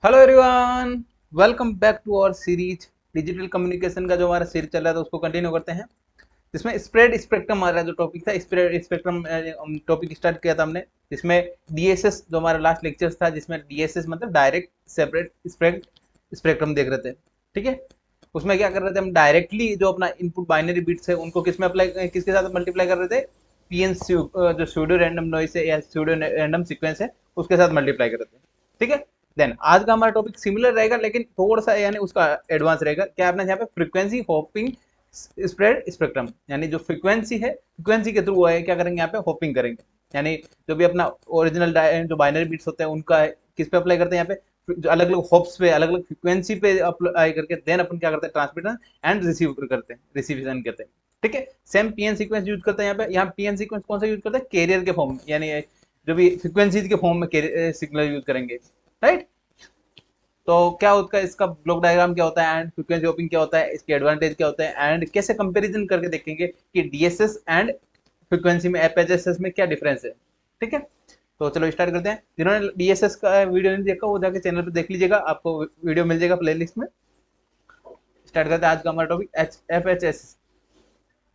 Hello everyone, welcome back to our series. Digital communication का जो हमारा सीरीज चल रहा था उसको कंटिन्यू करते हैं। इसमें स्प्रेड स्पेक्ट्रम हमारा जो टॉपिक था, स्प्रेड स्पेक्ट्रम टॉपिक स्टार्ट किया था हमने। जिसमें डीएसएस जो हमारा लास्ट लेक्चर था, जिसमें डीएसएस मतलब डायरेक्ट सेपरेट स्प्रेड स्पेक्ट्रम देख रहे थे। ठीक है, उसमें क्या कर रहे थे हम, डायरेक्टली जो अपना इनपुट बाइनरी बिट्स है उनको किसमें अप्लाई, किसके साथ मल्टीप्लाई कर रहे थे, पीएन जो स्यूडो रैंडम नॉइस है या स्यूडो रैंडम सीक्वेंस है उसके साथ मल्टीप्लाई कर रहे थे। ठीक है, देन आज का हमारा टॉपिक सिमिलर रहेगा लेकिन थोड़ा सा यानी उसका एडवांस रहेगा। क्या आपने यहाँ पे फ्रीक्वेंसी होपिंग स्प्रेड स्पेक्ट्रम, यानी जो फ्रीक्वेंसी है, फ्रीक्वेंसी के थ्रू है क्या करेंगे, यहाँ पे होपिंग करेंगे। यानी जो भी अपना ओरिजिनल जो बाइनरी बिट्स होते हैं उनका किस पे अप्लाई करते हैं, यहाँ पे जो अलग अलग होप्स पे, अलग अलग फ्रीक्वेंसी पे अप्लाई करके देन अपन क्या करते हैं, ट्रांसमिटर एंड रिसीव करते हैं, रिसीविशन करते हैं। ठीक है, सेम पीएन सीक्वेंस यूज करते हैं यहाँ पे। यहाँ पीएन सीक्वेंस कौन सा यूज करते हैं, कैरियर के फॉर्म, यानी जो भी फ्रीक्वेंसीज के फॉर्म में सिग्नल यूज करेंगे। राइट, तो क्या उसका इसका ब्लॉक डायग्राम क्या होता है एंड फ्रीक्वेंसी होपिंग क्या होता है, इसके एडवांटेज क्या होता है एंड कैसे कंपैरिजन करके देखेंगे कि डीएसएस एंड फ्रीक्वेंसी में एफएचएसएस में क्या डिफरेंस है। ठीक है, तो चलो स्टार्ट करते हैं। जिन्होंने डीएसएस का वीडियो नहीं देखा वो जाके चैनल पे देख लीजिएगा, आपको वीडियो मिल जाएगा प्लेलिस्ट में। स्टार्ट करते हैं आज का हमारा टॉपिक एफएचएस।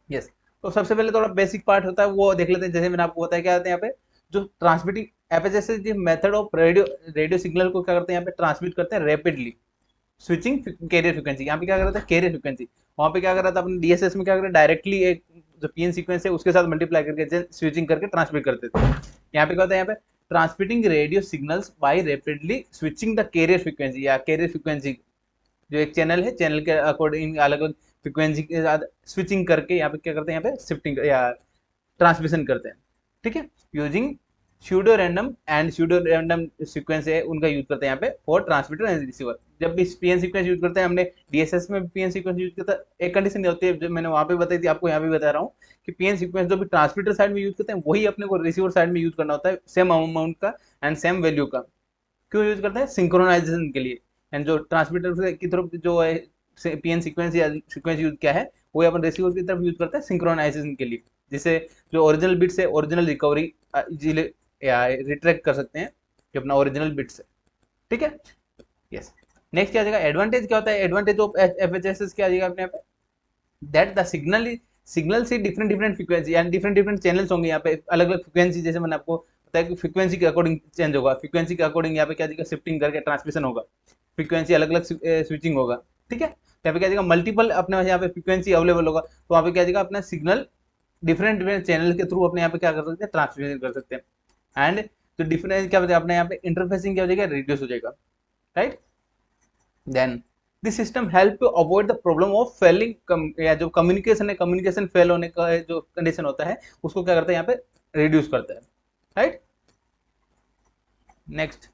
यस, तो सबसे पहले थोड़ा बेसिक पार्ट होता है वो देख लेते हैं। जैसे मैंने आपको बताया क्या होता है यहाँ पे, जो transmitting FHS method of radio radio signal को क्या करते हैं, यहाँ पे ट्रांसमिट करते हैं रैपिडली स्विचिंग कैरियर फ्रीक्वेंसी। यहाँ पे क्या कर रहा था, कैरियर फ्रीक्वेंसी। वहाँ पे क्या कर रहा था अपने डीएसएस में, क्या कर रहा है, डायरेक्टली एक जो पीएन सीक्वेंस है उसके साथ मल्टीप्लाई करके स्विचिंग करके ट्रांसमिट करते थे। यहाँ पे क्या होता है, यहाँ पे transmitting radio signals by rapidly switching the carrier frequency या कैरियर फ्रीक्वेंसी। जो एक चैनल है, चैनल के अकॉर्डिंग अलग अलग फ्रीक्वेंसी के साथ स्विचिंग करके यहाँ पे क्या करते हैं, यहाँ पे शिफ्टिंग या ट्रांसमिशन करते हैं। ठीक है, using pseudo random and pseudo random sequence है उनका यूज करते हैं यहाँ पे फॉर ट्रांसमीटर एंड रिसीवर। जब भी पीएन सीक्वेंस यूज करते हैं, हमने डीएसएस में पीएन सीक्वेंस यूज करता है, एक कंडीशन होती है जो मैंने वहां पे बताई थी, आपको यहाँ भी बता रहा हूँ कि पीएन सीक्वेंस जो भी ट्रांसमीटर साइड में यूज करते हैं वही अपने को रिसीवर साइड में यूज करना होता है, सेम अमाउंट का एंड सेम वैल्यू का। क्यों यूज करते हैं, सिंक्रोनाइजेशन के लिए। एंड जो ट्रांसमीटर की तरफ जो है पीएन सीक्वेंस या सीक्वेंस यूज किया है वो अपन रिसीवर की तरफ यूज करते हैं सिंक्रोनाइजेशन के लिए, जिससे जो ओरिजिनल बिट्स है ओरिजिनल रिकवरी या रिट्रैक्ट कर सकते हैं जो अपना ओरिजिनल बिट्स है। ठीक है, यस। नेक्स्ट क्या आ जाएगा, एडवांटेज क्या होता है, एडवांटेज ऑफ एफएचएसएस क्या आ जाएगा अपने यहाँ पे, दैट द सिग्नल से डिफरेंट डिफरेंट फ्रीक्वेंसी यानी डिफरेंट डिफरेंट चैनल्स होंगे यहाँ पे, अलग अलग फ्रीक्वेंसी। जैसे मैंने आपको बताया कि फ्रीक्वेंसी के अकॉर्डिंग चेंज होगा, फ्रीक्वेंसी के अकॉर्डिंग यहाँ पे क्या जाएगा, शिफ्टिंग करके ट्रांसमिशन होगा, फ्रीक्वेंसी अलग अलग स्विचिंग होगा। ठीक है, यहाँ पे क्या जाएगा, मल्टीपल अपने यहाँ पे फ्रीक्वेंसी अवेलेबल होगा, तो वहाँ पे क्या जाएगा, अपना सिग्नल डिफरेंट डिफरेंट चैनल के थ्रू अपने यहाँ पे क्या कर सकते हैं, ट्रांसमिशन कर सकते हैं। एंड तो डिफरेंस क्या बताया अपने यहाँ पे, इंटरफेसिंग क्या हो जाएगा, रिड्यूस हो जाएगा। Right, then this system help to avoid the problem of failing, या जो कम्युनिकेशन है, कम्युनिकेशन फेल होने का जो कंडीशन होता है उसको क्या करता है, यहाँ पे रिड्यूस करता है। राइट, नेक्स्ट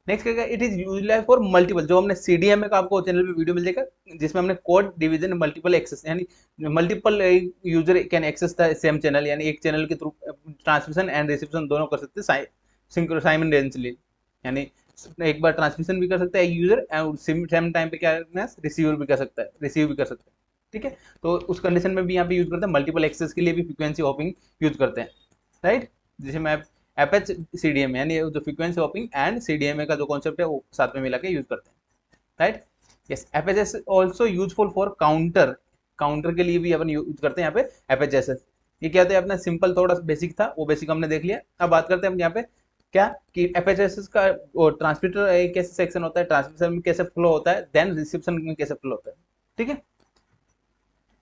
नेक्स्ट क्या, it is useful for multiple, जो हमने सीडीएम का आपको चैनल पे वीडियो मिल जाएगा जिसमें हमने कोड डिवीजन मल्टीपल एक्सेस, यानी multiple user can access the same channel, यानी एक चैनल के थ्रू ट्रांसमिशन एंड रिसेप्शन दोनों कर सकते हैं साइमल्टेनियसली। यानी एक बार ट्रांसमिशन भी कर सकता है एक यूजर एंड सेम टाइम पे क्या करना है, रिसीवर भी कर सकता है, रिसीव भी कर सकता है। ठीक है, तो उस कंडीशन में भी यहाँ पे यूज करते हैं, मल्टीपल एक्सेस के लिए भी फ्रीक्वेंसी हॉपिंग यूज करते हैं। राइट, जैसे मैं एपएच सीडीएम यानी जो फ्रीक्वेंसी हॉपिंग एंड सीडीएमए का जो कॉन्सेप्ट है वो साथ में मिला के यूज करते हैं। Right, yes. FHS also useful for counter, counter के लिए भी अपन यूज करते हैं यहाँ पे एफएचएस। ये क्या होता है, अपना सिंपल थोड़ा बेसिक था, वो बेसिक हमने देख लिया। अब बात करते हैं हम यहाँ पे क्या कि एफएचएस का ट्रांसमीटर कैसे सेक्शन होता है, ट्रांसमिशन में कैसे फ्लो होता है, देन रिसेप्शन में कैसे फ्लो होता है। ठीक है,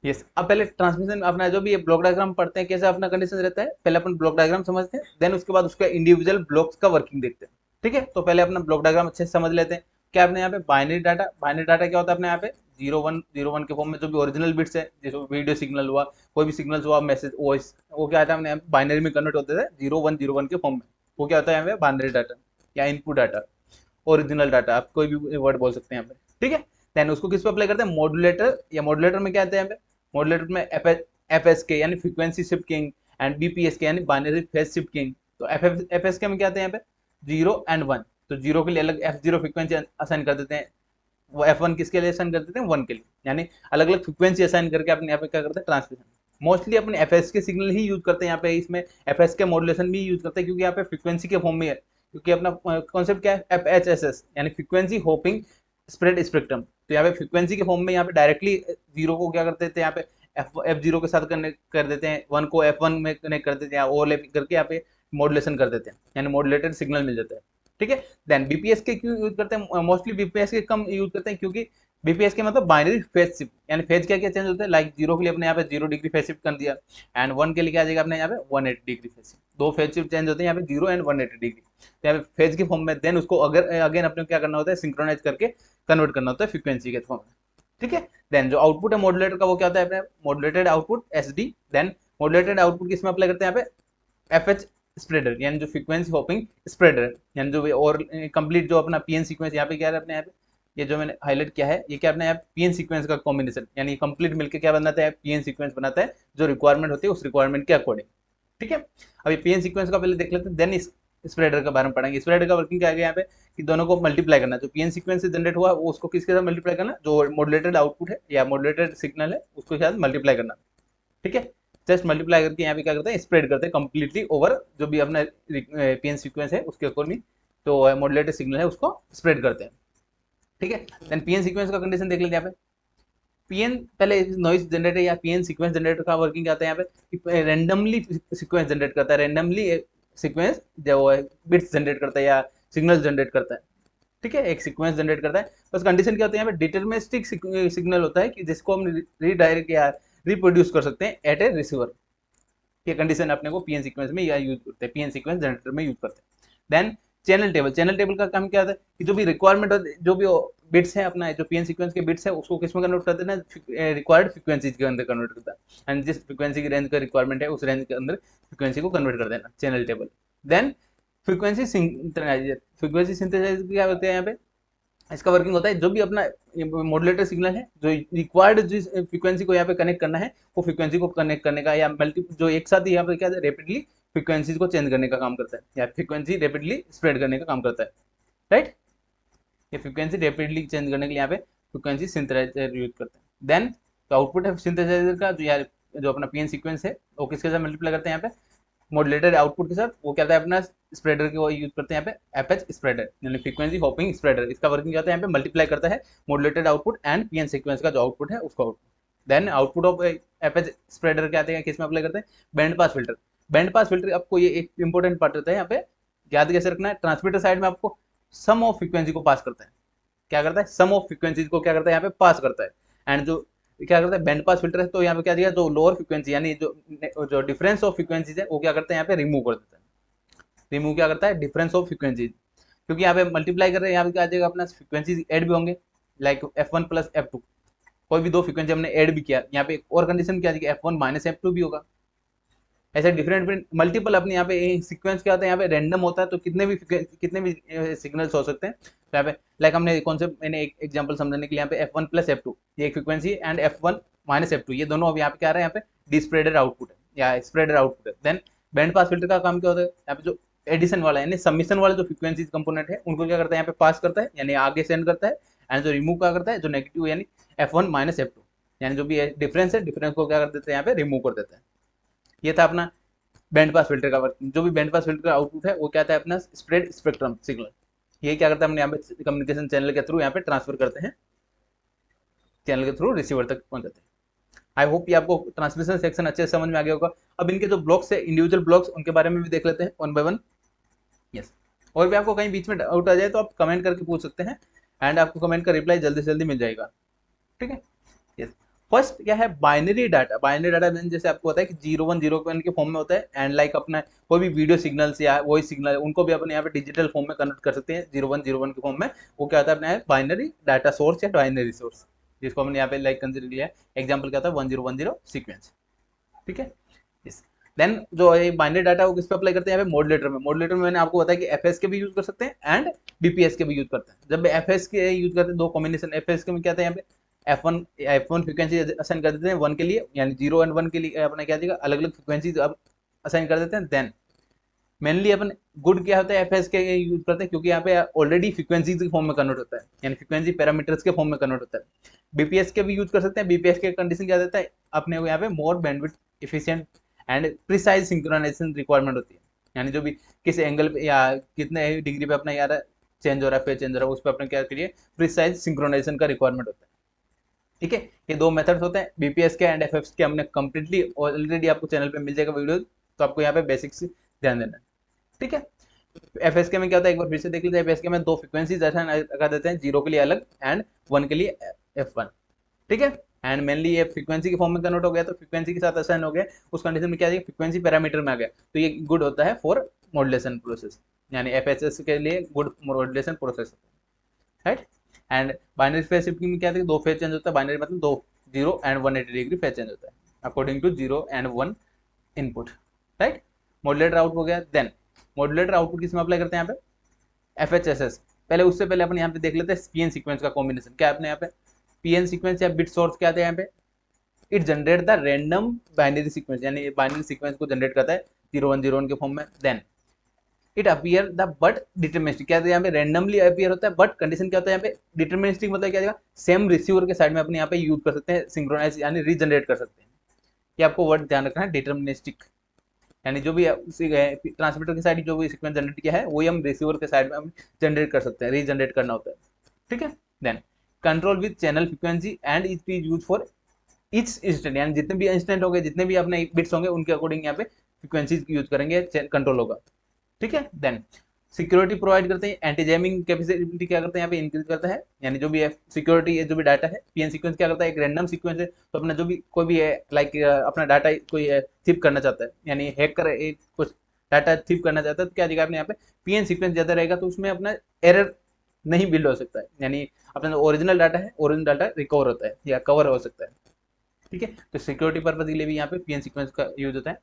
यस। अब पहले ट्रांसमिशन अपना जो भी ये ब्लॉक डायग्राम पढ़ते हैं कैसे अपना कंडीशन रहता है, पहले अपन ब्लॉक डायग्राम समझते हैं, देन उसके बाद उसका इंडिविजुअल ब्लॉक्स का वर्किंग देखते हैं। ठीक है, तो पहले अपना ब्लॉक डायग्राम अच्छे से समझ लेते हैं। क्या अपने यहाँ पे बाइनरी डाटा क्या होता है अपने यहाँ पे, 0 1 के फॉर्म में जो भी ओरिजिनल बिट्स है, जैसे वीडियो सिग्नल हुआ, कोई भी सिग्नल हुआ, मैसेज वॉइस, वो क्या आता है अपने बाइनरी में कन्वर्ट होते थे 0 1 0 1 के फॉर्म में। वो क्या होता है यहाँ पे, बाइनरी डाटा या इनपुट डाटा, ओरिजिनल डाटा, आप कोई भी वर्ड बोल सकते हैं यहाँ पे। ठीक है, देन उसको किस पे अप्लाई करते हैं, मॉड्यूलेटर, या मॉड्यूलेटर में क्या आता है यहाँ पे, मॉड्यूलेटर में एफएसके यानी frequency shift king and BPSK यानी बाइनरी फेज शिफ्ट किंग। तो एफएसके में क्या आता है यहाँ पे, 0 and 1, तो 0 के लिए अलग F0 फ्रीक्वेंसी असाइन कर देते हैं, वो F1 किसके लिए असाइन कर देते हैं, 1 के लिए, यानी अलग अलग फ्रीक्वेंसी असाइन करके अपने यहाँ पे क्या करते हैं, ट्रांसमिशन। मोस्टली अपने एफएस के सिग्नल ही यूज करते हैं यहाँ पे, इसमें एफएस के मॉड्यूलेशन भी यूज करते हैं क्योंकि यहाँ पे फ्रीक्वेंसी के फॉर्म में क्योंकि अपना कॉन्सेप्ट क्या है, FHSS यानी फ्रीक्वेंसी होपिंग स्प्रेड स्पेक्ट्रम। तो यहाँ पे फ्रीक्वेंसी के फॉर्म में यहाँ पे डायरेक्टली जीरो को क्या करते थे, यहाँ पे F0 के साथ कनेक्ट कर देते हैं, 1 को F1 में कनेक्ट कर देते हैं, ओवरलैप करके यहाँ पे मॉड्यूलेशन कर देते हैं, यानी मॉड्यूलेटेड सिग्नल मिल जाता है। ठीक है, देन बीपीएस के क्यों यूज करते हैं, मोस्टली बीपीएस के कम यूज करते हैं, क्योंकि बीपीएस के मतलब बाइनरी फेज शिफ्ट, यानी फेज क्या क्या चेंज होता है, लाइक जीरो के लिए अपने यहाँ पे 0 डिग्री फेज शिफ्ट कर दिया, एंड 1 के लिए क्या आ जाएगा अपने यहाँ पे 180 डिग्री फेज शिफ्ट। दो फेज शिफ्ट चेंज होते हैं यहाँ पे 0 एंड 180 डिग्री। तो यहाँ पे फेज के फॉर्म में, देन उसको अगर अगेन अपने क्या करना होता है, सिंक्रोनाइज करके कन्वर्ट करना होता है फ्रीक्वेंसी के फॉर्म में। ठीक है, देन जो आउटपुट है मॉड्यूलेटर का वो क्या होता है अपने modulated output SD। Then modulated output किसमें अप्लाई करते हैं यहाँ पे, FH स्प्रेडर, यानी जो फ्रीक्वेंसी होपिंग स्प्रेडर, यानी जो और कंप्लीट जो अपना PN सीक्वेंस यहाँ पे क्या है अपने यहाँ पे, ये जो मैंने हाईलाइट किया है ये क्या अपने यहाँ PN सीक्वेंस का कॉम्बिनेशन, यानी कंप्लीट मिलकर क्या बनाता है, PN सीक्वेंस बनाता है जो रिक्वायरमेंट होती है उस रिक्वायरमेंट के अकॉर्डिंग। ठीक है, अभी PN सीक्वेंस का पहले देख लेते हैं, देन इस स्प्रेडर के बारे में पढ़ेंगे। स्प्रेडर का वर्किंग क्या है यहाँ पे, कि दोनों को मल्टीप्लाई करना, जो PN सीक्वेंस से जनरेट हुआ वो उसको किसके साथ मल्टीप्लाई करना, जो मॉड्यूलेटेड आउटपुट है या मॉड्यूलेटेड सिग्नल है उसको साथ मल्टीप्लाई करना। ठीक है, जस्ट मल्टीप्लाई करके यहाँ पे क्या करते हैं, स्प्रेड करते हैं कंप्लीटली ओवर जो भी अपना PN सीक्वेंस है उसके अकॉर्डिंग, तो मॉड्यूलेटेड सिग्नल है उसको स्प्रेड करते हैं। ठीक है, देन PN सीक्वेंस का कंडीशन देख लेते हैं यहाँ पे। PN पहले नॉइज जनरेटर या PN सीक्वेंस जनरेटर का वर्किंग आता है यहाँ पे, रैंडमली सीक्वेंस जनरेट करता है, रैंडमली सीक्वेंस जो बिट्स जनरेट करता है या सिग्नल जनरेट करता है। ठीक है, एक सीक्वेंस जनरेट करता है, बस कंडीशन क्या होता है यहाँ पे, डिटरमिनिस्टिक सिग्नल होता है कि जिसको हम रीडायरेक्ट या रिप्रोड्यूस कर सकते हैं एट ए रिसीवर। ये कंडीशन अपने को PN सीक्वेंस में या यूज करते हैं, PN सीक्वेंस जनरेटर में यूज करते हैं। Then channel table, channel table का काम क्या होता है कि जो भी रिक्वायरमेंट जो भी बिट्स है अपना जो PN सीक्वेंस के बिट्स है उसको किस में कन्वर्ट करते हैं ना, रिक्वायर्ड फ्रीक्वेंसीज के अंदर कन्वर्ट करता है, एंड जिस फ्रीक्वेंसी की रेंज का रिक्वायरमेंट है उस रेंज के अंदर फ्रीक्वेंसी को कन्वर्ट कर देना, channel table. Then frequency synthesizer, frequency synthesizer क्या होते हैं यहाँ पे, इसका वर्किंग होता है जो भी अपना मॉड्यूलेटर सिग्नल है जो रिक्वायर्ड जिस फ्रीक्वेंसी को यहाँ पे कनेक्ट करना है वो फ्रीक्वेंसी को कनेक्ट करने का, या मल्टी जो एक साथ ही यहाँ पे क्या रैपिडली फ्रीक्वेंसीज को चेंज करने का काम करता है, या फ्रीक्वेंसी रैपिडली स्प्रेड करने का काम करता है। राइट, ये फ्रीक्वेंसी रैपिडली चेंज करने के लिए यहाँ पे फ्रीक्वेंसी सिंथेसाइजर यूज करते हैं। देन तो आउटपुट है सिंथेसाइजर का, जो यार जो अपना PN सीक्वेंस है वो किसके साथ मल्टीप्लाई करते हैं यहाँ पे, मॉड्यूलेटेड आउटपुट के साथ, वो क्या है अपना स्प्रेडर के वो यूज करते हैं यहाँ पे FH स्प्रेडर, यानी फ्रीक्वेंसी होपिंग स्प्रेडर। इसका वर्किंग क्या होता है यहाँ पे, मल्टीप्लाई करता है modulated output and PN sequence का जो आउटपुट है उसका output. Then output of FH spreader क्या आते हैं, किस में अप्लाई करते हैं, band pass filter. Band pass filter आपको ये एक इंपॉर्टेंट पार्ट रहता है यहाँ पे, याद कैसे रखना है, ट्रांसमीटर साइड में आपको सम ऑफ फ्रीक्वेंसी को पास करता है, क्या करता है, सम ऑफ फ्रीक्वेंसीज को क्या करता है यहाँ पे पास करता है, एंड जो क्या करता है बैंड पास फिल्टर है तो यहाँ पे क्या दिया, जो लोअर फ्रीक्वेंसी यानी जो डिफरेंस ऑफ फ्रीक्वेंसीज है वो क्या करते हैं यहाँ पे रिमूव कर देता है, रिमूव क्या करता है, डिफरेंस ऑफ फ्रीक्वेंसीज, क्योंकि यहाँ पे मल्टीप्लाई कर रहे हैं, यहाँ पे क्या आ जाएगा अपना फ्रीक्वेंसी ऐड भी होंगे, लाइक F1 प्लस F2, कोई भी दो फ्रीक्वेंसी हमने ऐड भी किया, यहाँ पे एक और कंडीशन क्या आ जाएगी, F1 माइनस F2 भी होगा। ऐसे डिफरेंट मल्टीपल अपने यहाँ पे सीक्वेंस क्या होता है, यहाँ पे रैंडम होता है तो कितने भी सिग्नल्स हो सकते हैं। तो यहाँ पे लाइक हमने कॉन्सेप्ट, मैंने एक एग्जांपल समझने के लिए यहाँ पे F1 प्लस F2 ये एक frequency and F1 minus F2 ये दोनों अब यहाँ पे क्या आ रहा है, यहाँ पे डिस्प्रेडर आउटपुट है या स्प्रेडर आउटपुट है। देन बैंड पास फिल्टर का काम क्या होता है, यहाँ पे जो एडिशन वाला यानी सबमिशन वाला जो फ्रीक्वेंसी कंपोनेंट है उनको क्या करता है यहाँ पे पास करता है यानी आगे सेंड करता है, एंड जो रिमूव क्या करता है जो नेगेटिव यानी F1 माइनस F2 यानी जो भी डिफरेंस है डिफरेंस को क्या कर देते हैं यहाँ पे रिमूव कर देते हैं। ये था अपना बैंड पास फिल्टर का वर्किंग। जो भी बैंड पास फिल्टर का आउटपुट है वो क्या था अपना स्प्रेड स्पेक्ट्रम सिग्नल, ये क्या करता है हमने यहाँ पे कम्युनिकेशन चैनल के थ्रू यहाँ पे ट्रांसफर करते हैं, चैनल के थ्रू रिसीवर तक पहुंचाते हैं। आई होप ये आपको ट्रांसमिशन सेक्शन अच्छे से समझ में आ गया होगा। अब इनके जो ब्लॉक्स है इंडिविजुअल ब्लॉक्स उनके बारे में भी देख लेते हैं वन बाय वन। यस, और भी आपको कहीं बीच में डाउट आ जाए तो आप कमेंट करके पूछ सकते हैं, एंड आपको कमेंट का रिप्लाई जल्दी से जल्दी मिल जाएगा। ठीक है, यस। फर्स्ट क्या है, binary data. Binary data mean जैसे आपको होता है कि 0 1 0 1 के फॉर्म में होता है, एंड लाइक अपना कोई भी वीडियो सिग्नल्स या वॉइस सिग्नल उनको भी अपने यहाँ पे डिजिटल फॉर्म में कन्वर्ट कर सकते हैं 0 1 0 1 के फॉर्म में। वो क्या होता है अपने बाइनरी डाटा सोर्स या बाइनरी सोर्स, जिसको हमने यहाँ पे लाइक कंसिडर लिया है। एग्जाम्पल क्या होता है 1010 सीक्वेंस। ठीक है, यस। देन जो ये बाइनरी डाटा है वो किस पे अप्लाई करते हैं, यहाँ पे मॉड्यूलेटर में। मॉड्यूलेटर में मैंने आपको बताया कि FS के भी यूज कर सकते हैं एंड BPS के भी यूज करते हैं। जब FS के यूज करते हैं दो कॉम्बिनेशन FS के में क्या था, यहाँ पे F1 फ्रीक्वेंसी असाइन कर देते हैं 1 के लिए, यानी 0 एंड 1 के लिए अपना क्या देगा अलग अलग फ्रीक्वेंसी अब असाइन कर देते हैं। देन मेनली अपन गुड क्या होता है FS के यूज करते हैं क्योंकि यहाँ पे ऑलरेडी फ्रीक्वेंसी के फॉर्म में कन्वर्ट होता है, यानी फ्रीक्वेंसी पैरामीटर्स के फॉर्म में कन्वर्ट होता है। BPS के भी यूज कर सकते हैं। BPS के कंडीशन क्या देता है अपने को यहाँ पे more bandwidth efficient and precise synchronisation requirement होती है। यानी जो भी किस एंगल पे या कितने डिग्री पे अपना यार चेंज हो रहा है, फेज चेंज हो रहा है, उस पर अपने क्या करिए प्रिसाइज सिंक्रोनाइजेशन का रिक्वायरमेंट होता है। ठीक है, ये दो मेथड्स होते हैं बीपीएस के एंड एफएफएस के, हमने कंप्लीटली ऑलरेडी आपको चैनल पे मिल जाएगा वीडियो, तो आपको यहाँ पे बेसिक्स ध्यान देना है। ठीक है, एफएसके में क्या होता है एक बार फिर से देख लीजिए। एफएसके में दो फ्रीक्वेंसीज असाइन कर देते हैं, 0 के लिए अलग एंड 1 के लिए F1। ठीक है, एंड मेनली ये फ्रीक्वेंसी के फॉर्म में कन्वर्ट हो गया, तो फ्रीक्वेंसी के साथ असाइन हो गया, उस कंडीशन में क्या है फ्रीक्वेंसी पैरामीटर में आ गया, तो ये गुड होता है फॉर मॉड्यूलेशन प्रोसेस, यानी एफएसएस के लिए गुड मॉड्यूलेशन प्रोसेस होता है, right. And binary phase shifting में क्या है, दो फेज चेंज होता है, बाइनरी मतलब दो 0 एंड 180 डिग्री फेज चेंज होता है according to 0 and 1 input, right. Modulator out हो गया, देन मॉड्यूलेटर आउटपुट किसमें अप्लाई करते हैं यहाँ पे, एफएचएसएस। पहले उससे पहले अपन यहाँ पे देख लेते हैं पीएन सीक्वेंस का कॉम्बिनेशन क्या है अपने यहाँ पे। पीएन सीक्वेंस या बिट सोर्स क्या आते हैं यहाँ पे, it generate the random binary sequence, यानी बाइनरी सीक्वेंस को जनरेट करता है 0101 के फॉर्म में। Then it appear the but deterministic, क्या यहाँ पे रैंडमली अपीयर होता है, बट कंडीशन क्या होता है यहाँ पे डिटरमिनिस्टिक, मतलब क्या जाएगा सेम रिसीवर के साइड में अपने यहाँ पे यूज कर सकते हैं, सिंक्रोनाइज यानी रीजनरेट कर सकते हैं। ये आपको वर्ड ध्यान रखना है, डिटरमिनिस्टिक, यानी जो भी ट्रांसमीटर की साइड जो भी सीक्वेंस जनरेट किया है वही हम रिसीवर के साइड में हम जनरेट कर सकते हैं, रीजनरेट करना होता है। ठीक है, then control with channel frequency and it is use for each instant, यानी जितने भी इंस्टेंट होंगे, जितने भी अपने बिट्स होंगे उनके अकॉर्डिंग यहाँ पे फ्रीक्वेंसी यूज करेंगे, कंट्रोल होगा। ठीक है, देन सिक्योरिटी प्रोवाइड करते हैं, एंटी जैमिंग कैपेसिटी क्या करते हैं यहाँ पे इंक्रीज करता है, यानी जो भी है सिक्योरिटी जो भी डाटा है, पीएन सीक्वेंस क्या करता है एक रैंडम सीक्वेंस है, तो अपना जो भी कोई भी है लाइक अपना डाटा कोई थिप करना चाहता है, यानी हैकर कुछ डाटा थिप करना चाहता है, तो क्या जगह अपने यहाँ पे पीएन सीक्वेंस ज्यादा रहेगा, तो उसमें अपना एरर नहीं बिल्ड हो सकता है, यानी अपना जो ओरिजिनल डाटा है ओरिजिनल डाटा रिकवर होता है या कवर हो सकता है। ठीक है, तो सिक्योरिटी पर्पज के लिए भी यहाँ पे पीएन सीक्वेंस का यूज होता है।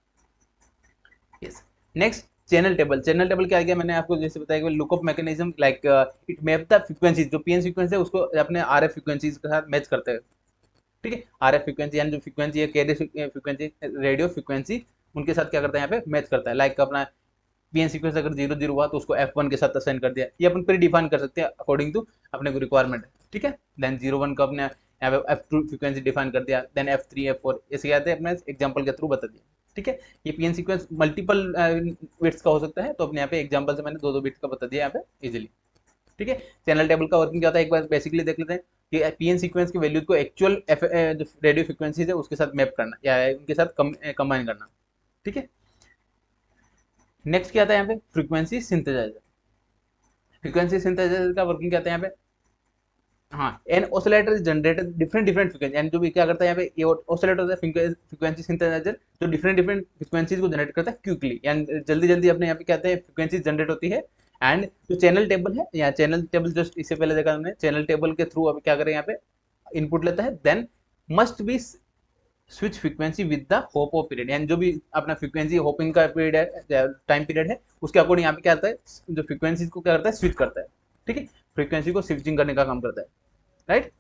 Yes, next channel table. Channel table क्या है, मैंने आपको जैसे बताया कि lookup mechanism like it map the frequencies, जो पीएन सीक्वेंस है उसको अपने आरएफ फ्रीक्वेंसीज के साथ मैच करते हैं। ठीक है, आरएफ फ्रीक्वेंसी यानी जो फ्रीक्वेंसी है कैरियर फ्रीक्वेंसी, रेडियो फ्रीक्वेंसी, उनके साथ क्या करता है यहाँ पे मैच करता है। लाइक अपना पीएन सीक्वेंस अगर 00 हुआ तो उसको F1 के साथ असाइन कर दिया, ये अपन प्री डिफाइन कर सकते हैं अकॉर्डिंग टू अपने को रिक्वायरमेंट है। ठीक है, देन 01 का अपने यहाँ पे F2 फ्रीक्वेंसी डिफाइन कर दिया, देन F3 F4 ऐसे क्या है अपने एग्जांपल के थ्रू बता दिया। ठीक है, ये पीएन सीक्वेंस मल्टीपल बिट्स का हो सकता है, तो अपने यहाँ पे एग्जांपल से मैंने दो बिट्स का बता दिया यहाँ पे इजीली। ठीक है, चैनल टेबल का वर्किंग क्या होता है एक बार बेसिकली देख लेते हैं कि पीएन सीक्वेंस की वैल्यूज को एक्चुअल जो रेडियो फ्रीक्वेंसीज है उसके साथ मैप करना या उनके साथ कंबाइन करना। ठीक है, नेक्स्ट क्या आता है यहाँ पे फ्रीक्वेंसी सिंथेसाइजर। फ्रीक्वेंसी सिंथेसाइजर का वर्किंग क्या आता है यहाँ पे, हाँ an oscillator is generated different frequency, यानी जो भी क्या करता है यहाँ पे ये ऑसिलेटर होता है फ्रीक्वेंसी सिंथेसाइजर, जो डिफरेंट फ्रीक्वेंसीज को जनरेट करता है क्विकली, यानी जल्दी जल्दी अपने यहाँ पे क्या है फ्रीक्वेंसी जनरेट होती है। एंड जो चैनल टेबल है या चैनल टेबल जस्ट इससे पहले देखा हमने, चैनल टेबल के थ्रू अभी क्या करें यहाँ पे इनपुट लेता है, then must be switch frequency with the hop of period, यानी जो भी अपना फ्रीक्वेंसी होपिंग का पीरियड है टाइम पीरियड है उसके अकॉर्डिंग यहाँ पे क्या आता है जो फ्रीक्वेंसी को क्या करता है स्विच करता है। ठीक है, फ्रीक्वेंसी को स्विचिंग करने का काम करता है, right.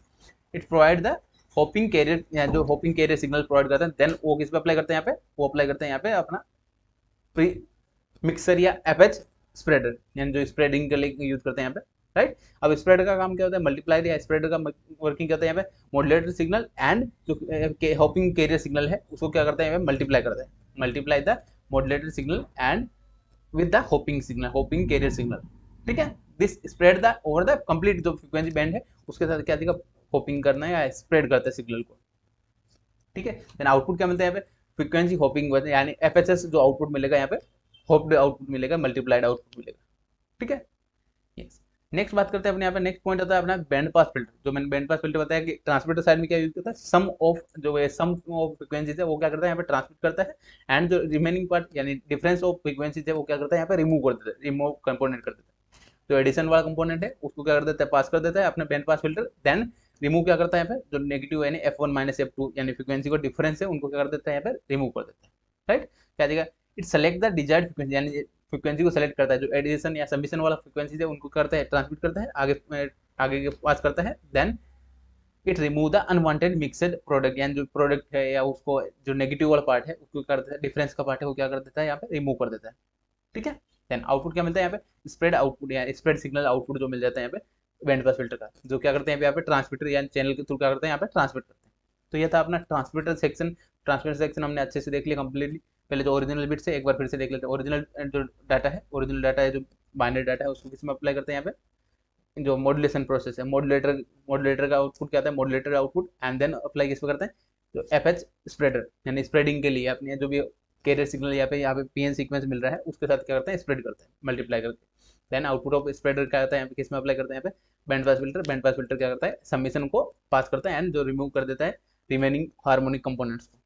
It provide the hopping carrier, या जो होपिंग कैरियर सिग्नल प्रोवाइड करता है, देन वो किस पे अप्लाई करते हैं यहाँ पे, वो अप्लाई करते हैं यहाँ पे अपना प्री मिक्सर या एपएच स्प्रेडर, यानी जो स्प्रेडिंग के लिए यूज करते हैं यहाँ पे, राइट। अब स्प्रेडर का काम क्या होता है, मल्टीप्लायर या स्प्रेडर का वर्किंग क्या होता है यहाँ पे मॉड्यूलेटर सिग्नल एंड जो होपिंग कैरियर सिग्नल है उसको क्या करता है यहाँ पे मल्टीप्लाई करता है, multiply the modulator signal and with the hopping signal, hopping carrier signal. ठीक है, this spread the over the complete जो फ्रीक्वेंसी बैंड है उसके साथ क्या देगा होपिंग करना है या स्प्रेड करता है सिग्नल को। ठीक है, देन आउटपुट क्या मिलता है यहाँ पे फ्रीक्वेंसी होपिंग, यानी एफएचएस जो आउटपुट मिलेगा यहाँ पे होप्ड आउटपुट मिलेगा, मल्टीप्लाइड आउटपुट मिलेगा। ठीक है, यस। नेक्स्ट बात करते हैं अपने यहाँ पे, नेक्स्ट पॉइंट आता है अपना बैंड पास फिल्टर। जो मैंने बैंड पास फिल्टर बताया कि ट्रांसमीटर साइड में क्या यूज करता है सम ऑफ जो है सम ऑफ फ्रीक्वेंसीज है वो क्या करता है यहाँ पे ट्रांसमिट करता है, एंड जो रिमेनिंग पार्ट यानी डिफरेंस ऑफ फ्रीक्वेंसीज है वो क्या करता है यहाँ पे रिमूव कर देता है, रिमूव कंपोनेंट कर देता है। जो एडिशन वाला कंपोनेंट है उसको क्या कर देता है पास कर देता है अपने band pass filter, then remove क्या करता है यहाँ पे जो नेगेटिव यानी F1 माइनस F2 यानी फ्रीक्वेंसी को डिफरेंस है उनको क्या कर देता है यहाँ पे रिमूव कर देता है, राइट। क्या देगा it select the desired frequency, यानी फ्रीक्वेंसी को सेलेक्ट करता है, जो एडिशन या सबमिशन वाला फ्रीक्वेंसी है उनको करता है ट्रांसमिट करता है आगे आगे के पास करता है, then it remove the unwanted mixed product, यानी जो प्रोडक्ट है या उसको जो नेगेटिव वाला पार्ट है उसको कर देता है, डिफरेंस का पार्ट है वो क्या कर देता है यहाँ पे रिमूव कर देता है। ठीक है, देन आउटपुट क्या मिलता है यहाँ पे स्प्रेड आउटपुट या स्प्रेड सिग्नल आउटपुट जो मिल जाता है यहाँ पे बैंड पास फिल्टर का, जो क्या करते हैं यहाँ पे ट्रांसमीटर या चैनल के थ्रू क्या करते हैं यहाँ पे ट्रांसमिट करते हैं। तो ये था अपना ट्रांसमीटर सेक्शन। ट्रांसमीटर सेक्शन हमने अच्छे से देख लिया कंप्लीटली। पहले जो ओरिजिनल बिट्स है एक बार फिर से देख लेते हैं। ओरिजिनल जो डाटा है, ओरिजिनल डाटा है जो बाइनरी डाटा है, उसको किस में अप्लाई करते हैं यहाँ पे, जो मॉड्यूलेशन प्रोसेस है, मॉड्यूलेटर का आउटपुट क्या आता है, modulator output, and then apply किस पे करते हैं, जो एफएच स्प्रेडर, यानी स्प्रेडिंग के लिए अपने जो भी कैरियर सिग्नल यहाँ पे पीएन सीक्वेंस मिल रहा है उसके साथ क्या करते हैं, स्प्रेड करते हैं मल्टीप्लाई करके। देन आउटपुट ऑफ स्प्रेडर क्या होता है, यहाँ पे किस में अप्लाई करते हैं, यहाँ पे band pass filter. Band pass filter क्या करता है, सबमिशन को पास करता है एंड जो रिमूव कर देता है रिमेनिंग हार्मोनिक कंपोनेंट्स को।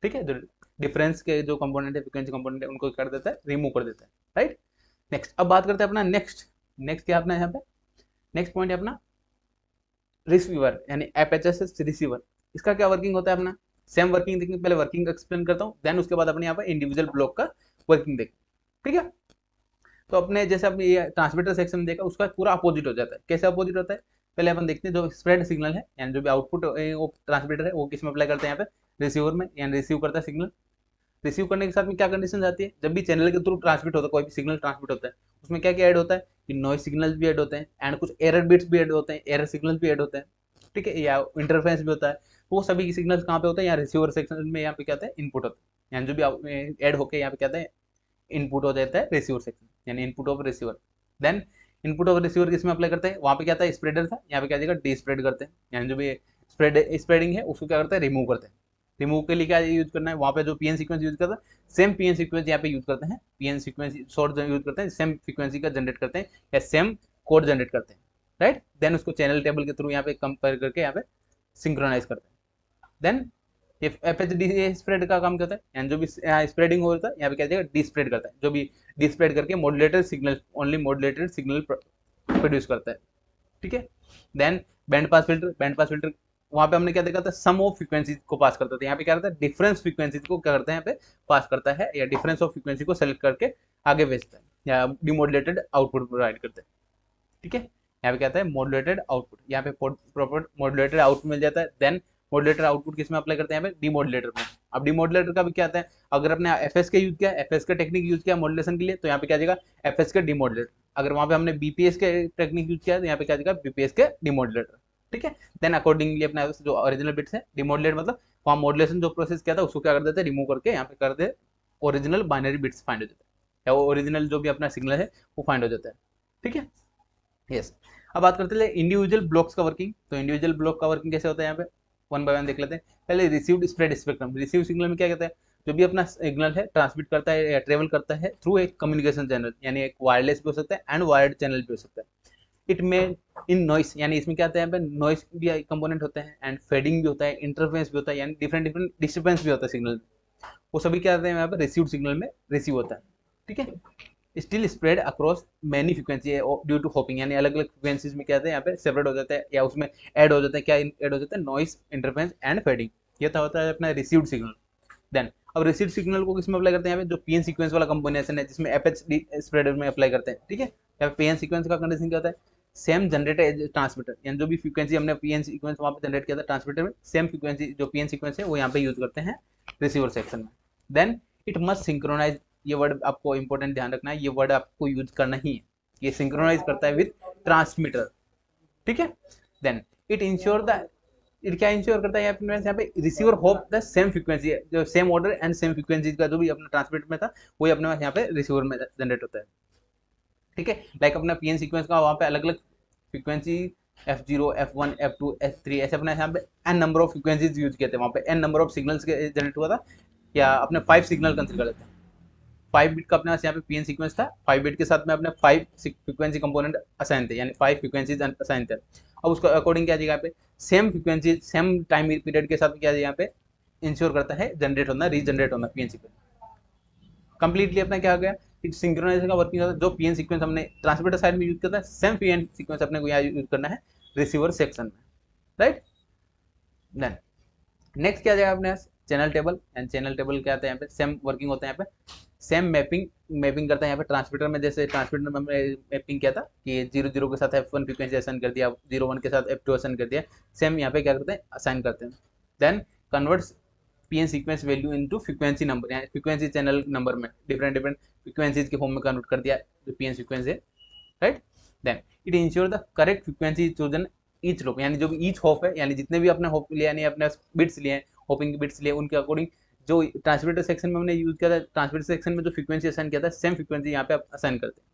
ठीक है, जो डिफरेंस के जो कंपोनेंट है, फ्रिक्वेंसी कंपोनेंट है, उनको कर देता है, रिमूव कर देता है, राइट। नेक्स्ट अब बात करते हैं अपना नेक्स्ट क्या अपना यहाँ पे नेक्स्ट पॉइंट है अपना रिसीवर, यानी एपएचएस रिसीवर। इसका क्या वर्किंग होता है अपना, सेम वर्किंग देखेंगे, पहले वर्किंग एक्सप्लेन करता हूँ, देन उसके बाद अपने यहाँ पे इंडिविजुअल ब्लॉक का वर्किंग देखें। ठीक है, तो अपने जैसे अपने ये ट्रांसमीटर सेक्शन देखा, उसका पूरा अपोजिट हो जाता है। कैसे अपोजिट होता है, पहले अपन देखते हैं जो स्प्रेड सिग्नल है, यानी जो भी आउटपुट वो ट्रांसमीटर है वो किस में अप्लाई करते हैं, यहाँ पे रिसीवर में, यानी रिसीव करता है सिग्नल। रिसीव करने के साथ में क्या कंडीशन आती है, जब भी चैनल के थ्रू ट्रांसमिट होता है, कोई भी सिग्नल ट्रांसमिट होता है, उसमें क्या क्या ऐड होता है कि नॉइज सिग्नल्स भी ऐड होते हैं एंड कुछ एरर बिट्स भी ऐड होते हैं, एरर सिग्नल भी ऐड होते हैं। ठीक है, या इंटरफेरेंस भी होता है। वो सभी सिग्नल्स कहाँ पे होते हैं, यहाँ रिसीवर सेक्शन में, यहाँ पे क्या होता है, इनपुट होता है, यानी जो भी ऐड होकर यहाँ पे क्या होता है, इनपुट हो जाता है रिसीवर सेक्शन, यानी input of receiver. Then input of receiver किसमें अप्लाई करते हैं, वहाँ पे क्या था, स्प्रेडर था, यहाँ पे क्या जाएगा, डी स्प्रेड करते हैं, यानी जो भी स्प्रेडिंग है उसको क्या करते हैं, रिमूव करते हैं। रिमूव के लिए क्या यूज करना है, वहाँ पे जो पीएन सीक्वेंस यूज करता है, सेम पीएन सीक्वेंस यहाँ पे यूज करते हैं, पीएन सीक्वेंस सोर्स यूज करते हैं, सेम फ्रीक्वेंसी का जनरेट करते हैं या सेम कोड जनरेट करते हैं, राइट। देन उसको चैनल टेबल के थ्रू यहाँ पे कंपेयर करके यहाँ पे सिंक्रोनाइज करते हैं। देन एफएचडी स्प्रेड का काम करता है, यानी जो भी स्प्रेडिंग हो रहा है यहाँ पे क्या जाएगा, डी स्प्रेड करता है, जो भी डी स्प्रेड करके modulated signal, only modulated signal produce करता है। ठीक है, देन बैंड पास फिल्टर वहाँ पे हमने क्या देखा था, सम ऑफ फ्रीक्वेंसीज को पास करता था, यहाँ पे क्या करता है, डिफरेंस फ्रीक्वेंसीज को क्या करता है, यहाँ पे पास करता है, या डिफरेंस ऑफ फ्रीक्वेंसी को सेलेक्ट करके आगे भेजता है, या डिमोडुलेटेड आउटपुट प्रोवाइड करता है। ठीक है, यहाँ पे क्या आता है, मॉड्यूलेटेड आउटपुट, यहाँ पे प्रॉपर मॉड्यूलेटेड आउटपुट मिल जाता है। देन मॉड्यूलेटेड आउटपुट किस में अप्लाई करते हैं, यहाँ पे डीमॉड्यूलेटर में। अब डीमॉड्यूलेटर का भी क्या आता है, अगर अपने एफएस का यूज किया, एफएस का टेक्निक यूज किया मॉड्यूलेशन के लिए, तो यहाँ पे क्या जाएगा, एफएस का डीमॉड्यूलेटर। अगर वहाँ पे हमने बीपीएस के टेक्निक यूज किया तो यहाँ पे क्या जाएगा, बीपीएस के डीमॉड्यूलेटर। ठीक है, देन अकॉर्डिंगली अपना जो ओरिजिनल बिट्स है, डीमॉड्यूलेट मतलब वहाँ मॉड्यूलेशन जो प्रोसेस किया था उसको क्या कर देते हैं, रिमूव करके यहाँ पे कर दे, ओरिजिनल बाइनरी बिट्स फाइंड हो जाता है, या वो ओरिजिनल जो भी अपना सिग्नल है वो फाइंड हो जाता है। ठीक है, यस। अब बात करते हैं इंडिविजुअल ब्लॉक्स का वर्किंग। तो इंडिविजुअल ब्लॉक का वर्किंग कैसे होता है, यहाँ पे वन बाय वन देख लेते हैं। पहले received spread spectrum, receive signal में क्या कहता है, जो भी अपना सिग्नल है ट्रांसमिट करता है या ट्रेवल करता है थ्रू एक कम्युनिकेशन चैनल, यानी एक वायरलेस भी हो सकता है एंड वायर्ड चैनल भी हो सकता है। इट में इन नॉइस, यानी इसमें क्या आता है, यहाँ पे नॉइस भी कंपोनेंट होते हैं एंड फेडिंग भी होता है, इंटरफेरेंस भी होता है, यानी डिफरेंट डिस्टर्बेंस भी होता है सिग्नल, वो सभी क्या आते हैं यहाँ पे रिसीव्ड सिग्नल में रिसीव होता है। ठीक है, still spread across many frequency due to hopping, यानी अलग अलग फ्रीक्वेंसीज में क्या होता है, यहाँ पे सेपरेट हो जाता है या उसमें ऐड हो जाता है, क्या ऐड हो जाता है, नॉइस, इंटरफेरेंस एंड फेडिंग। ये तो होता है अपना रिसीव्ड सिग्नल। देन अब रिसीव्ड सिग्नल को किसमें अप्लाई करते हैं, यहाँ पे जो पीएन सीक्वेंस वाला कॉम्बिनेशन है जिसमें एफएचडी स्प्रेडर में अप्लाई करते हैं। ठीक है, यहाँ पे पीएन सीक्वेंस का कंडीशन क्या होता है, सेम जनरेटर एज ट्रांसमीटर, यानी जो भी फ्रीक्वेंसी हमने पीएन सीक्वेंस वहाँ पे जनरेट किया था ट्रांसमीटर में, सेम फ्रीक्वेंसी जो पीएन सीक्वेंस है वो यहाँ पे यूज करते हैं रिसीवर सेक्शन में। देन इट मस्ट सिंक्रोनाइज, ये वर्ड आपको इंपॉर्टेंट ध्यान रखना है, ये वर्ड आपको यूज करना ही है, ये सिंक्रोनाइज करता है विद ट्रांसमीटर। ठीक है, then it ensure the, it क्या इंश्योर करता है यहाँ पे receiver hop the same frequency, जो same order and same frequency का जो भी अपना ट्रांसमीटर में था वही अपने पास यहाँ पे रिसीवर में जनरेट होता है। ठीक है, लाइक अपना पीएन सीक्वेंस का वहाँ पे अलग अलग frequency F0, F1, F2, F3 ऐसे अपने यहाँ पे n number of frequencies use किए थे, वहाँ पे n number of signals generate हुआ था, या अपने 5 सिग्नल कंसिडर करते हैं। 5 बिट का अपने पास यहाँ पे पीएन सीक्वेंस था, 5 बिट के साथ में अपने 5 फ्रीक्वेंसी कंपोनेंट असाइन थे, यानी 5 फ्रीक्वेंसीज असाइन थे। अब उसको अकॉर्डिंग क्या जाएगा, यहाँ पे same frequency same time period के साथ क्या यहाँ पे इंश्योर करता है जनरेट होना, रीजनरेट होना पीएन सीक्वेंस। कंप्लीटली अपना क्या हो गया, सिंक्रोनाइजेशन का वर्किंग होता है, जो पीएन सीक्वेंस हमने ट्रांसमीटर साइड में यूज करता है सेम पीएन सीक्वेंस अपने को यहाँ यूज करना है रिसीवर सेक्शन में, राइट। देन नेक्स्ट क्या जाएगा अपने channel table, and channel table क्या आता है, यहाँ पे सेम वर्किंग होता है, यहाँ पे सेम मैपिंग करता है। यहाँ पे ट्रांसमीटर में जैसे ट्रांसमीटर में हमने मैपिंग किया था कि 0 के साथ F1 फ्रीक्वेंसी असाइन कर दिया, 01 के साथ F2 असाइन कर दिया, सेम यहाँ पे क्या करते हैं, असाइन करते हैं। Then converts PN sequence value into frequency number, यानी फ्रीक्वेंसी चैनल नंबर में डिफरेंट फ्रीक्वेंसीज के फॉर्म में कन्वर्ट कर दिया जो पीएन सीक्वेंस है, right. Then it ensure the correct frequency chosen each loop, यानी जो भी ईच होप है, यानी जितने भी अपने होप लिए, यानी अपने बिट्स लिए होपिंग के बिट्स लिए, उनके अकॉर्डिंग जो ट्रांसमीटर सेक्शन में हमने यूज किया था, ट्रांसमीटर सेक्शन में जो फ्रीक्वेंसी असाइन किया था, सेम फ्रीक्वेंसी यहाँ पे आप असाइन करते हैं,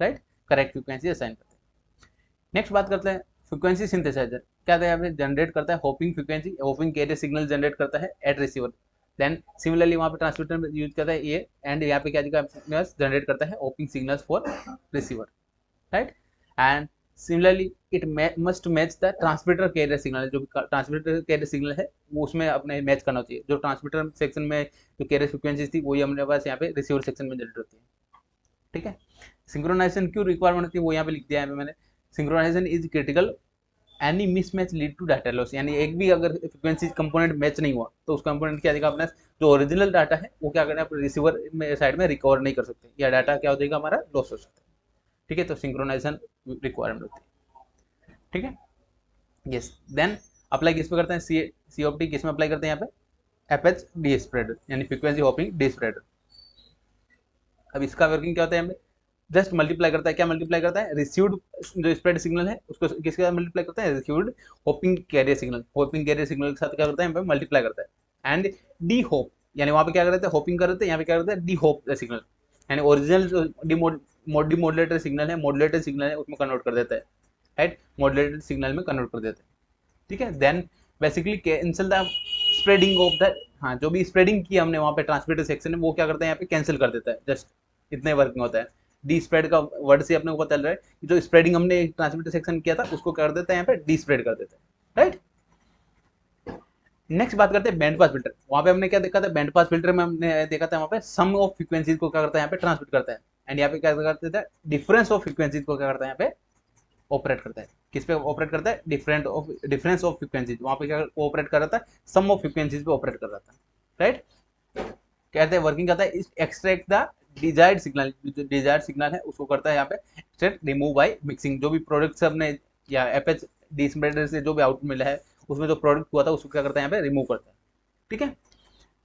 राइट, करेक्ट फ्रीक्वेंसी असाइन करते हैं। नेक्स्ट बात करते हैं फ्रीक्वेंसी सिंथेसाइजर। क्या था यहाँ पे, जनरेट करता है hopping frequency, hopping carrier signal generate करता है एट रिसीवर। देन सिमिलरली वहाँ पे ट्रांसमीटर में यूज करता है ये, एंड यहाँ पे क्या जनरेट करता है hopping signals for receiver, right. And similarly it must match the transmitter carrier signal, जो ट्रांसमीटर कैरियर सिग्नल है वो उसमें अपने मैच करना चाहिए। जो ट्रांसमीटर सेक्शन में जो कैरियर फ्रीक्वेंसी थी वही हमारे पास यहाँ पे रिसीवर सेक्शन में जनरेट होती है, ठीक है। सिंक्रोनाइजेशन क्यों रिक्वायरमेंट होती है वो यहाँ पे लिख दिया है मैंने। Synchronization is critical, any mismatch lead to data loss, यानी एक भी अगर फ्रीक्वेंसी कंपोनेंट मैच नहीं हुआ तो उस कंपोनेंट क्या देगा अपना, जो ओरिजिनल डाटा है वो क्या करना है, रिसीवर में साइड में रिकवर नहीं कर सकते, या डाटा क्या हो जाएगा हमारा, लॉस हो सकता है, ठीक है। तो सिंक्रोनाइजेशन रिक्वायरमेंट होती है, ठीक है, यस। देन अप्लाई किस पे करते हैं, COPT किस में अप्लाई करते हैं यहाँ पे, FH डी स्प्रेडर, यानी फ्रीक्वेंसी होपिंग डी स्प्रेडर। अब इसका वर्किंग क्या होता है, हमें जस्ट मल्टीप्लाई करता है, क्या मल्टीप्लाई करता है, रिसीव्ड जो स्प्रेड सिग्नल है उसको किसके साथ मल्टीप्लाई करता है, received hopping carrier signal, hopping carrier signal के साथ क्या करता है, मल्टीप्लाई करता है। एंड डी होप, यानी वहाँ पे क्या करते हैं, होपिंग कर रहे थे, यहाँ पे क्या करते हैं, डी होप सिग्नल, यानी ओरिजिनल जो डिमोडुलेटेड सिग्नल है, मॉड्यूलेटेड सिग्नल है उसमें कन्वर्ट कर देता है, राइट, मॉड्यूलेटेड सिग्नल में कन्वर्ट कर देता है, ठीक है। Then basically cancel the spreading of the, हाँ जो भी स्प्रेडिंग की हमने वहाँ पे ट्रांसमीटर सेक्शन में, वो क्या करते हैं यहाँ पे कैंसिल कर देता है, जस्ट इतने वर्किंग होता है। डी स्प्रेड का वर्ड से अपने को पता चल रहा है कि जो स्प्रेडिंग हमने ट्रांसमीटर सेक्शन किया था उसको कर देता है यहाँ पे डी स्प्रेड कर देता है, राइट। नेक्स्ट बात करते हैं बैंड पास फिल्टर। वहाँ पे हमने क्या देखा था, बैंड पास फिल्टर में हमने देखा था वहाँ पे सम ऑफ फ्रीक्वेंसीज को क्या करता है यहाँ पे ट्रांसमिट करता है, एंड यहाँ पे क्या करता है, डिफरेंस ऑफ फ्रीक्वेंसीज को क्या करता है यहाँ पे ऑपरेट करता है, किस पे ऑपरेट करता है, डिफरेंस ऑफ फ्रीक्वेंसीज, वहाँ पे क्या ऑपरेट कर रहा था, सम ऑफ फ्रीक्वेंसीज पे ऑपरेट कर रहा था, राइट। कहते हैं वर्किंग करता है, एक्सट्रैक्ट द डिजायर्ड सिग्नल, जो डिजायर्ड सिग्नल है उसको करता है यहाँ पे एक्सट्रैक्ट, रिमूव बाय मिक्सिंग, जो भी प्रोडक्ट हमने या FH डी स्प्रेडर से जो भी आउटपुट मिला है उसमें जो प्रोडक्ट हुआ था उसको क्या करता है यहाँ पे रिमूव करता है, ठीक है।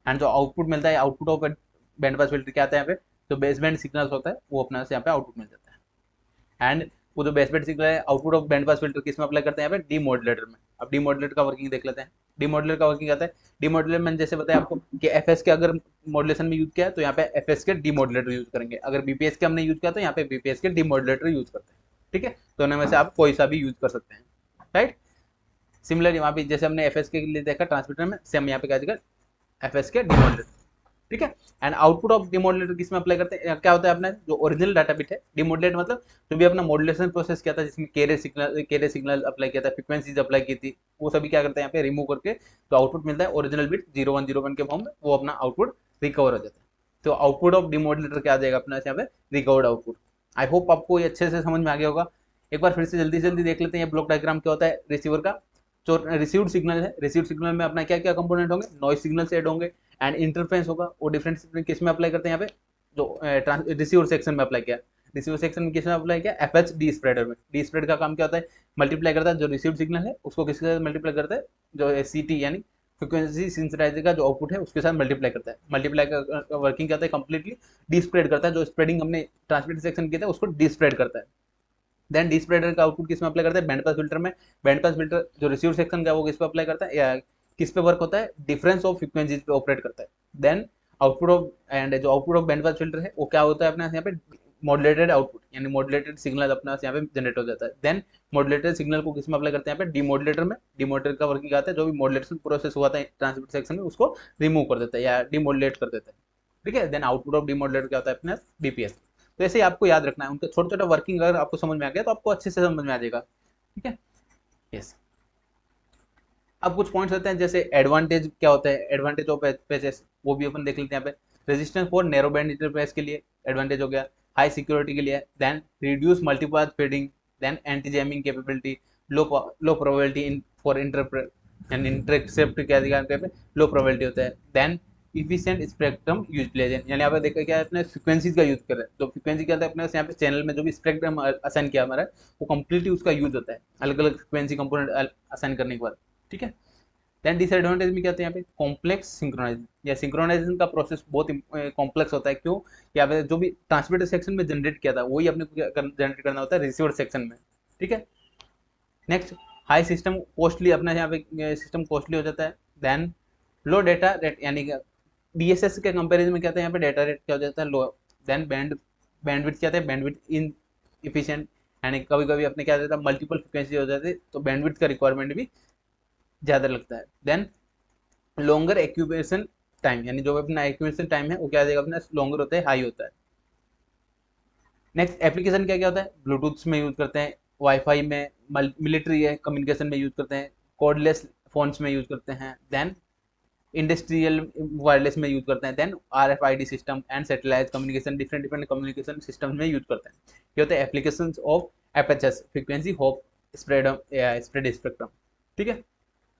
एंड जो आउटपुट मिलता है, output of band pass filter क्या आता है यहाँ पे, जो बेस बैंड सिग्नल होता है वो अपना से यहाँ पे आउटपुट मिल जाता है। एंड वो जो बेस बैंड सिग्नल है, output of band pass filter किस में अप्लाई करते हैं यहाँ पे, डीमॉड्यूलेटर में। अब डीमॉड्यूलेटर का वर्किंग देख लेते हैं। डीमॉड्यूलेटर का वर्किंग आता है, डीमॉड्यूलेटर मैंने जैसे बताया आपको कि FS के अगर मॉड्यूलेशन में यूज किया तो यहाँ पे FS के डीमॉड्यूलेटर यूज करेंगे, अगर BPS के हमने यूज किया तो यहाँ पे BPS के डीमॉड्यूलेटर यूज करते हैं, ठीक है। तो उनमें से आप कोई सा भी यूज कर सकते हैं, राइट। सिमिलरली वहाँ पे जैसे हमने FS के लिए देखा ट्रांसमीटर में, सेम यहाँ पे क्या देगा, FS के डीमॉड्यूलेटर, ठीक है। एंड आउटपुट ऑफ डिमॉड्यूलेटर किस में अप्लाई करते हैं, क्या होता है अपना जो ओरिजिनल डाटा बिट है, डिमॉड्यूलेट मतलब जो भी अपना मॉड्यूलेशन प्रोसेस किया था, जिसमें कैरियर सिग्नल अप्लाई किया था, फ्रीक्वेंसीज अप्लाई की थी, वो सभी क्या करते हैं यहाँ पे रिमूव करके जो आउटपुट मिलता है ओरिजिनल बिट 0101 के फॉर्म में, वो अपना आउटपुट रिकवर हो जाता है। तो आउटपुट ऑफ डिमॉड्यूलेटर क्या आ जाएगा अपना यहाँ पे, रिकवर्ड आउटपुट। आई होप आपको ये अच्छे से समझ में आ गया होगा। एक बार फिर से जल्दी जल्दी देख लेते हैं ब्लॉक डायग्राम क्या होता है रिसीवर का। जो रिसीव्ड सिग्नल है, रिसीव्ड सिग्नल में अपना क्या क्या कंपोनेंट होंगे, नॉइज सिग्नल से ऐड होंगे, एंड इंटरफेरेंस होगा, वो डिफरेंस किस में अप्लाई करते हैं यहाँ पे, जो रिसीवर सेक्शन में अप्लाई किया, रिसीवर सेक्शन में किस में अप्लाई किया, FH डी स्प्रेडर में। डी स्प्रेड का काम क्या होता है, मल्टीप्लाई करता है जो रिसीव्ड सिग्नल है उसको किसके साथ मल्टीप्लाई करता है, जो CT यानी फ्रीक्वेंसी सिंथेसाइजर का जो आउटपुट है उसके साथ मल्टीप्लाई करता है। मल्टीप्लाई का वर्किंग क्या होता है, कंप्लीटली डी स्प्रेड करता है, जो स्प्रेडिंग हमने ट्रांसमिटर सेक्शन किया था उसको डी स्प्रेड करता है। देन डी स्प्रेडर का आउटपुट किस में अप्लाई करता है, बैंड पास फिल्टर में। बैंड पास फिल्टर जो रिसीवर सेक्शन का वो किस पे अप्लाई करता है, या किस पे वर्क होता है, डिफरेंस ऑफ फ्रीक्वेंसीज पे ऑपरेट करता है। देन आउटपुट ऑफ, एंड जो output of band pass filter है वो क्या होता है अपने यहाँ पे, मॉड्यूलेटेड आउटपुट, यानी मॉड्यूलेटेड सिग्नल अपना यहाँ पे जनरेट हो जाता है। देन मॉड्यूलेटेड सिग्नल को किस में अप्लाई करते हैं यहाँ पे, डीमॉड्यूलेटर में। डीमॉड्यूलेटर का वर्किंग आता है, जो भी मॉड्यूलेशन प्रोसेस हुआ था ट्रांसमिटर सेक्शन में उसको रिमूव कर देता है या डीमॉड्यूलेट कर देता है, ठीक है। देन आउटपुट ऑफ डीमॉड्यूलेटर क्या होता है अपने BPS। तो ऐसे ही आपको याद रखना है, उनका छोटा छोटा वर्किंग अगर आपको समझ में आ गया तो आपको अच्छे से समझ में आ जाएगा, ठीक है, यस। अब कुछ पॉइंट्स होते हैं, जैसे एडवांटेज क्या होता है, एडवांटेज ऑफ पैचेस वो भी अपन देख लेते हैं यहाँ पे। Resistance for narrow band interface के लिए एडवांटेज हो गया, हाई सिक्योरिटी के लिए, then reduce multipath feeding, then anti jamming capability, low probability in for intercept क्या पे लो प्रोबेबिलिटी होता है, देन इफिशिएंट स्पेक्ट्रम यूटिलाइजेशन, यानी यहाँ पे देखा क्या है अपने फ्रीक्वेंसीज का यूज कर रहे हैं। तो फ्रीक्वेंसी क्या होता है अपने यहाँ पे चैनल में जो भी स्पेक्ट्रम असाइन किया हमारा वो कंप्लीटली उसका यूज होता है अलग अलग फ्रीक्वेंसी कंपोनेंट असाइन करने के बाद, ठीक है। देन डिसएडवांटेज में क्या होता है यहाँ पे, कॉम्प्लेक्स सिंक्रोनाइजेशन, या सिंक्रोनाइजेशन का प्रोसेस बहुत कॉम्प्लेक्स होता है। क्यों, यहाँ पे जो भी ट्रांसमीटर सेक्शन में जनरेट किया था वही अपने को जनरेट करना होता है रिसीवर सेक्शन में, ठीक है। नेक्स्ट, हाई सिस्टम कॉस्टली, अपना यहाँ पे सिस्टम कॉस्टली हो जाता है। देन लो डेटा रेट, यानी डीएसएस के कंपैरिजन में क्या होता है, यहाँ पे डाटा रेट क्या हो जाता है लो, देन बैंडविड्थ क्या होता है, बैंडविड्थ इन इफिशिएंट, यानी कभी कभी अपने क्या होता है मल्टीपल फ्रिक्वेंसी हो जाती है तो बैंडविड्थ का रिक्वायरमेंट भी ज़्यादा लगता है। देन लॉन्गर एक्यूबेशन टाइम, यानी जो अपना एक्यूबेशन टाइम है वो क्या देगा अपना लॉन्गर होता है, हाई होता है। नेक्स्ट एप्लीकेशन क्या क्या होता है, ब्लूटूथ में यूज करते हैं, वाईफाई में, मिलिट्री है कम्युनिकेशन में यूज करते हैं, कॉर्डलेस फोन्स में यूज करते हैं, देन इंडस्ट्रियल वायरलेस में यूज करते हैं, then RFID system and satellite communication, different different communication system में यूज करते हैं। ये होते हैं applications of FHS, frequency hop spread spectrum. ठीक है,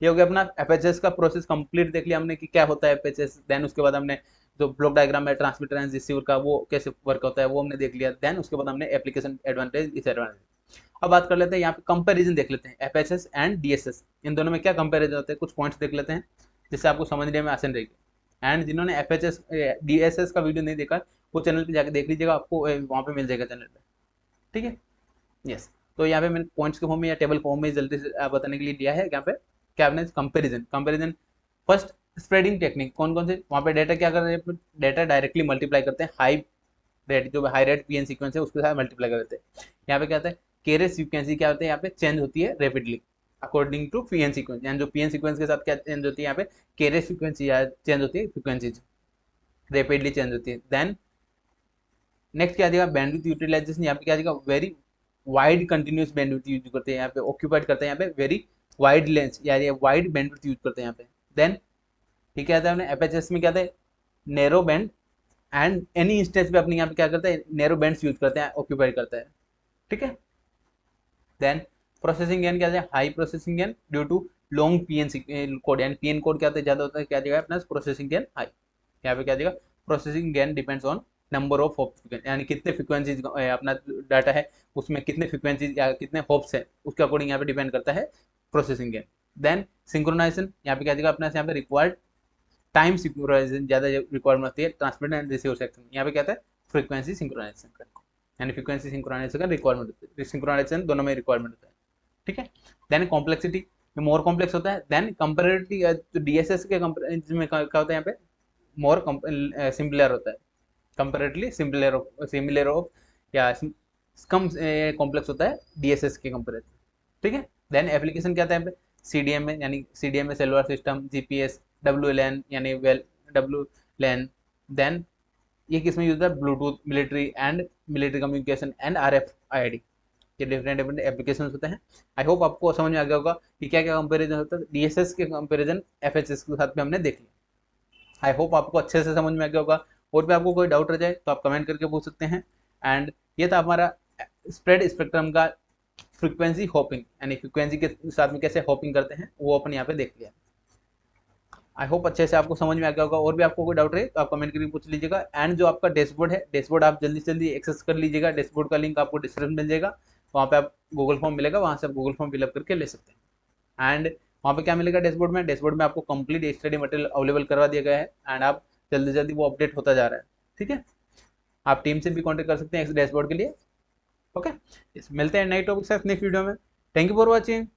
ये हो गया अपना FHS का प्रोसेस कंप्लीट देख लिया हमने कि क्या होता है FHS। देन उसके बाद हमने जो ब्लॉक डायग्राम है ट्रांसमीटर एंड रिसीवर का वो कैसे वर्क होता है वो हमने देख लिया। देन उसके बाद हमने एप्लीकेशन एडवांटेज डिसएडवांटेज। अब बात कर लेते हैं यहाँ पे कंपैरिजन देख लेते हैं FHS एंड DSS, इन दोनों में क्या कंपैरिजन होते हैं, कुछ पॉइंट्स देख लेते हैं जिससे आपको समझने में आसान रहेगी। एंड जिन्होंने FHS DSS का वीडियो नहीं देखा वो चैनल पे जाकर देख लीजिएगा, आपको वहाँ पे मिल जाएगा चैनल पे। ठीक है, यस। तो यहाँ पे मैंने पॉइंट्स के फॉर्म में या टेबल फॉर्म में जल्दी से बताने के लिए दिया है। यहाँ पे क्या आपने कंपेरिजन फर्स्ट स्प्रेडिंग टेक्निक कौन कौन से, वहाँ पे डेटा क्या कर रहे हैं, डेटा डायरेक्टली मल्टीप्लाई करते हैं, हाई रेट जो हाई रेट PN सीक्वेंस है उसके साथ मल्टीप्लाई कर देते हैं। यहाँ पे क्या होता है केरेस फ्रीक्वेंसी क्या होता है यहाँ पे चेंज होती है rapidly according to PN sequence, यानी जो PN सीक्वेंस के साथ क्या चेंज होती है यहाँ पे केरेस फ्रीक्वेंसी चेंज होती है, फ्रीक्वेंसीज रेपिडली चेंज होती है। देन नेक्स्ट क्या देगा बैंडविड्थ यूटिलाइजेशन, यहाँ पे क्या देगा very wide continuous bandwidth use करते हैं, यहाँ पे ऑक्यूपाइड करते हैं, यहाँ पे वेरी वाइड लेंस यानी वाइड बैंडविड्थ यूज करते हैं यहाँ पे। देन ठीक है हमने FHS में क्या था narrow band and any instance पे अपने यहाँ पे क्या करते हैं नैरो बैंड्स यूज करते हैं, ऑक्यूपाइड करता है। ठीक है, देन प्रोसेसिंग गेन क्या है high processing gain due to long PN code, यानी PN कोड क्या होता है ज्यादा होता है, क्या देगा अपना प्रोसेसिंग गेन हाई। यहाँ पे क्या देगा processing gain depends on number of hops, यानी कितने फ्रिक्वेंसीज अपना डाटा है उसमें कितने फ्रिक्वेंसीज या कितने हॉप्स है उसके अकॉर्डिंग यहाँ पे डिपेंड करता है प्रोसेसिंग गेन। देन सिंक्रोनाइजेशन यहाँ पे क्या देगा अपना यहाँ पे रिक्वायर्ड टाइम सिंक्रोनाइजेशन ज्यादा रिक्वायरमेंट होती है ट्रांसमिटर एंड रिसीवर सेक्शन, यहाँ पे क्या है फ्रीक्वेंसी सिंक्रोनाइजेशन का, यानी फ्रीक्वेंसी सिंक्रोनाइजेशन का रिक्वायरमेंट होती है, सिंक्रोनाइजेशन दोनों में रिक्वायरमेंट होता है। ठीक है, देन कॉम्प्लेक्सिटी मोर कॉम्प्लेक्स होता है। देन कंपेरेटिवली तो DSS के कंपेरिजन में क्या होता है यहाँ पे मोर सिंपलर होता है, कंपेरेटिवली सिमिलर ऑफ या कम कॉम्प्लेक्स होता है DSS के कंपेरिजन। ठीक है, देन एप्लीकेशन क्या था यहाँ पे CDM में, यानी CDM में सेलुलर सिस्टम, GPS, WLAN यानी WLAN। देन ये किसमें यूज होता है Bluetooth, military communication and RFID, ये डिफरेंट डिफरेंट एप्लीकेशन होते हैं। आई होप आपको समझ में आ गया होगा कि क्या क्या कंपेरिजन होता है, DSS के कंपेरिजन FHS के साथ में हमने देख लिया। आई होप आपको अच्छे से समझ में आ गया होगा। और भी आपको कोई डाउट रह जाए तो आप कमेंट करके पूछ सकते हैं। एंड ये था हमारा स्प्रेड स्पेक्ट्रम का फ्रीक्वेंसी होपिंग, यानी फ्रीक्वेंसी के साथ में कैसे होपिंग करते हैं वो अपन यहाँ पे देख लिया। आई होप अच्छे से आपको समझ में आ गया होगा। और भी आपको कोई डाउट रहे तो आप कमेंट करके पूछ लीजिएगा। एंड जो आपका डैशबोर्ड है, डैशबोर्ड आप जल्दी से जल्दी एक्सेस कर लीजिएगा, डैशबोर्ड का लिंक आपको डिस्क्रिप्शन मिल जाएगा, वहाँ पे आप गूगल फॉर्म मिलेगा, वहाँ से आप गूगल फॉर्म फिलअप करके ले सकते हैं। एंड वहाँ पे क्या मिलेगा डैशबोर्ड में आपको कंप्लीट स्टडी मटेरियल अवेलेबल करवा दिया गया है एंड आप जल्दी जल्दी वो अपडेट होता जा रहा है। ठीक है, आप टीम से भी कॉन्टेक्ट कर सकते हैं इस डैशबोर्ड के लिए। ओके, मिलते हैं नई टॉपिक के साथ नेक्स्ट वीडियो में। Thank you for watching.